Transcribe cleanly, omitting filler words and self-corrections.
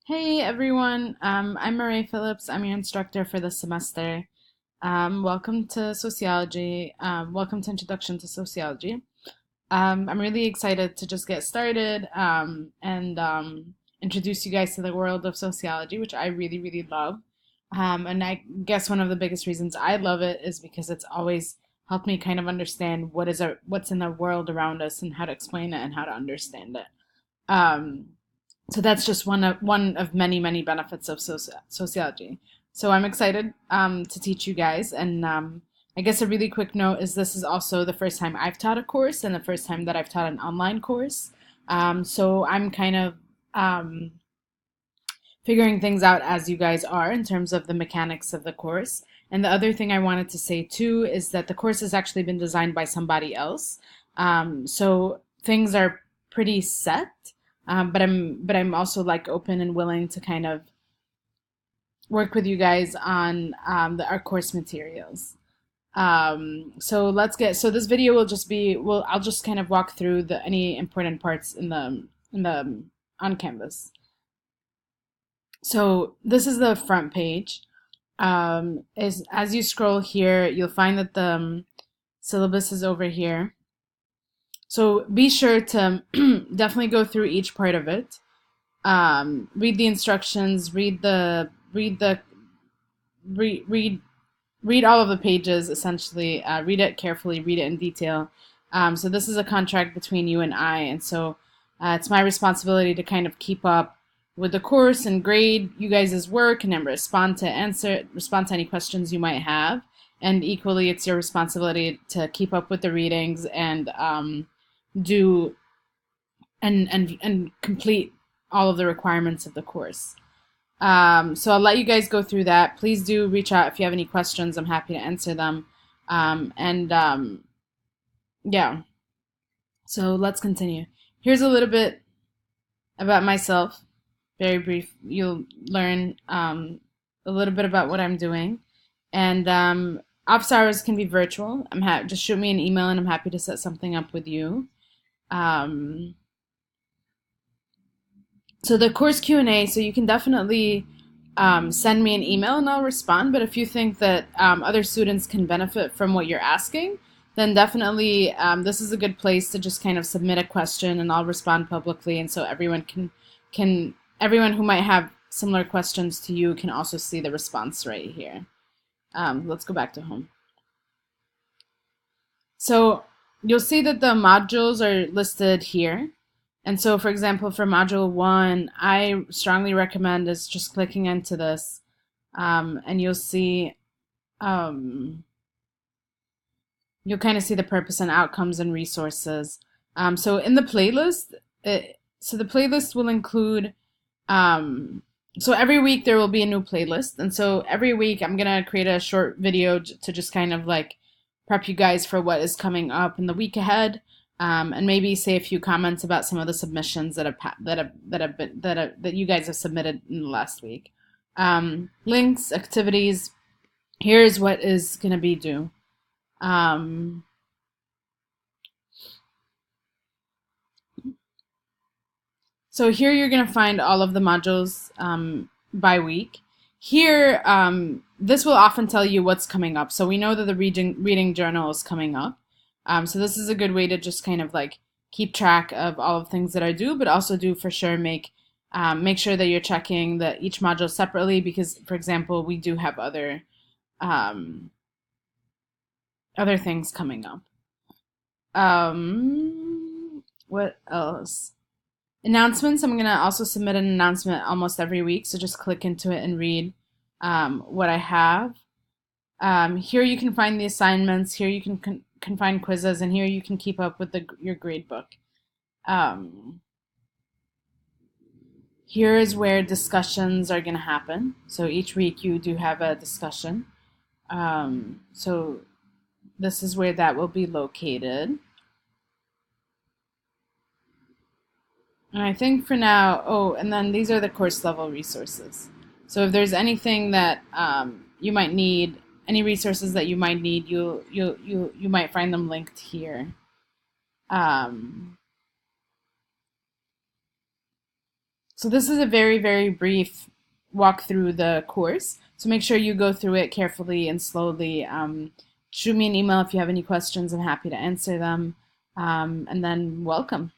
Hey everyone, I'm Marae Phillips. I'm your instructor for this semester. Welcome to Sociology. Welcome to Introduction to Sociology. I'm really excited to just get started and introduce you guys to the world of sociology, which I really, really love. And I guess one of the biggest reasons I love it is because it's always helped me kind of understand what's in the world around us and how to explain it and how to understand it. Um, so that's just one of many many benefits of sociology. So I'm excited to teach you guys, and I guess a really quick note is this is also the first time I've taught a course and the first time that I've taught an online course. So I'm kind of um, figuring things out as you guys are in terms of the mechanics of the course. And the other thing I wanted to say too is that the course has actually been designed by somebody else. So things are pretty set, but I'm also like open and willing to kind of work with you guys on our course materials. So this video will just be I'll just kind of walk through the any important parts in the on Canvas. So this is the front page. Is as you scroll here, you'll find that the syllabus is over here. So be sure to definitely go through each part of it. Read the instructions, read read all of the pages essentially. Read it carefully, read it in detail. So this is a contract between you and I, and so it's my responsibility to kind of keep up with the course and grade you guys' work and then respond to any questions you might have. And equally, it's your responsibility to keep up with the readings and do and complete all of the requirements of the course. So I'll let you guys go through that. Please do reach out if you have any questions. I'm happy to answer them. Yeah, so let's continue. Here's a little bit about myself. Very brief. You'll learn a little bit about what I'm doing. And office hours can be virtual. Just shoot me an email and I'm happy to set something up with you. Um, so the course Q&A, so you can definitely send me an email and I'll respond. But if you think that other students can benefit from what you're asking, then definitely this is a good place to just kind of submit a question and I'll respond publicly. And so can everyone who might have similar questions to you can also see the response right here. Let's go back to home. So you'll see that the modules are listed here. And so, for example, for module 1, I strongly recommend is just clicking into this, and you'll kind of see the purpose and outcomes and resources. So in the playlist, the playlist will include, so every week there will be a new playlist. And so every week I'm going to create a short video to just kind of like prep you guys for what is coming up in the week ahead. And maybe say a few comments about some of the submissions that you guys have submitted in the last week. Links, activities. Here's what is going to be due. So here you're going to find all of the modules by week. Here, this will often tell you what's coming up. So we know that the reading journal is coming up. So this is a good way to just kind of like keep track of all of the things that I do, but also do for sure make sure that you're checking each module separately because, for example, we do have other things coming up. What else? Announcements. I'm going to also submit an announcement almost every week, so just click into it and read what I have. Here you can find the assignments. Here you can find quizzes, and here you can keep up with your grade book. Here is where discussions are going to happen. So each week you do have a discussion. So this is where that will be located. And I think for now, and then these are the course level resources. So if there's anything that you might need, any resources that you might need, you might find them linked here. So this is a very, very brief walk through the course. So make sure you go through it carefully and slowly. Shoot me an email if you have any questions. I'm happy to answer them. And then welcome.